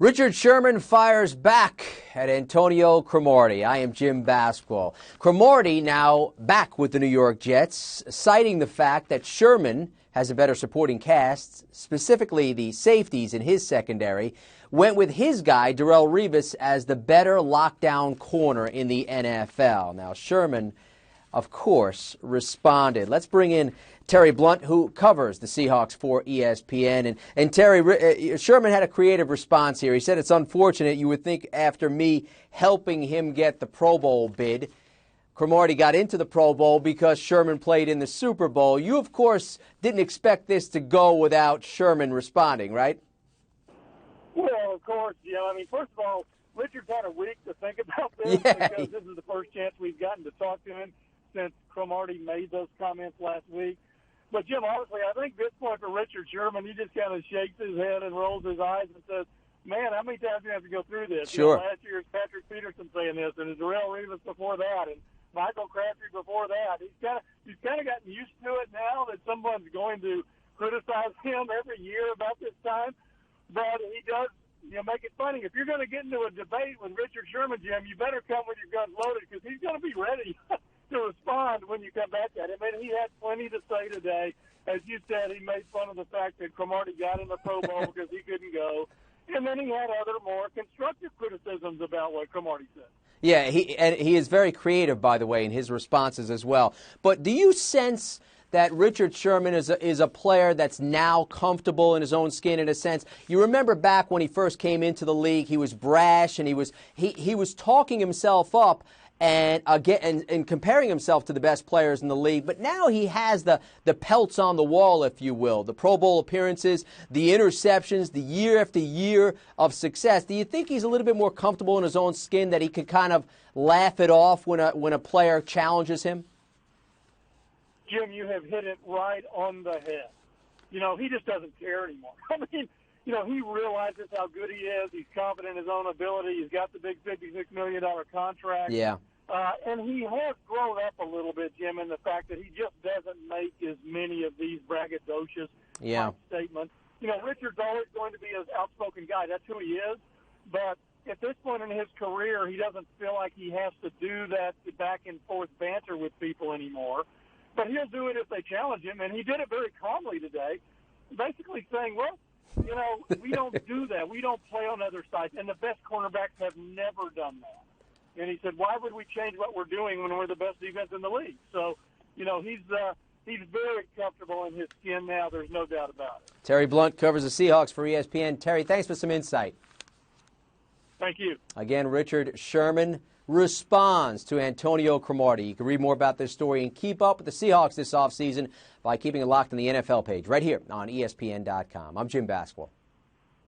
Richard Sherman fires back at Antonio Cromartie. I am Jim Basquel. Cromartie now back with the New York Jets, citing the fact that Sherman has a better supporting cast, specifically the safeties in his secondary, went with his guy, Darrelle Revis, as the better lockdown corner in the NFL. Now, Sherman, of course, responded. Let's bring in Terry Blunt, who covers the Seahawks for ESPN. And Terry, Sherman had a creative response here. He said, it's unfortunate. You would think after me helping him get the Pro Bowl bid, Cromartie got into the Pro Bowl because Sherman played in the Super Bowl. You, of course, didn't expect this to go without Sherman responding, right? Well, of course, I mean, first of all, Richard's had a week to think about this because this is the first chance we've gotten to talk to him since Cromartie made those comments last week. But, Jim, honestly, I think this point for Richard Sherman, he just kind of shakes his head and rolls his eyes and says, man, how many times do you have to go through this? Sure. Last year it's Patrick Peterson saying this, and Darrelle Revis before that, and Michael Crabtree before that. He's kind of gotten used to it now that someone's going to criticize him every year about this time. But he does, make it funny. If you're going to get into a debate with Richard Sherman, Jim, you better come with your guns loaded because he's going to be ready to respond when you come back at him. And he had plenty to say today. As you said, he made fun of the fact that Cromartie got in the Pro Bowl because he couldn't go. And then he had other more constructive criticisms about what Cromartie said. Yeah, he is very creative, by the way, in his responses as well. But do you sense that Richard Sherman is a player that's now comfortable in his own skin in a sense? You remember back when he first came into the league, he was brash and he was talking himself up and comparing himself to the best players in the league. But now he has the pelts on the wall, if you will, the Pro Bowl appearances, the interceptions, the year after year of success. Do you think he's a little bit more comfortable in his own skin, that he can kind of laugh it off when a player challenges him? Jim, you have hit it right on the head. He just doesn't care anymore. I mean, he realizes how good he is. He's confident in his own ability. He's got the big $56 million contract. Yeah. And he has grown up a little bit, Jim, in the fact that he just doesn't make as many of these braggadocious type statements. Richard's always going to be an outspoken guy. That's who he is. But at this point in his career, he doesn't feel like he has to do that back-and-forth banter with people anymore. But he'll do it if they challenge him, and he did it very calmly today, basically saying, well, we don't do that. We don't play on other sides, and the best cornerbacks have never done that. And he said, why would we change what we're doing when we're the best defense in the league? So, he's very comfortable in his skin now. There's no doubt about it. Terry Blunt covers the Seahawks for ESPN. Terry, thanks for some insight. Thank you. Again, Richard Sherman responds to Antonio Cromartie. You can read more about this story and keep up with the Seahawks this offseason by keeping it locked on the NFL page right here on ESPN.com. I'm Jim Basquel.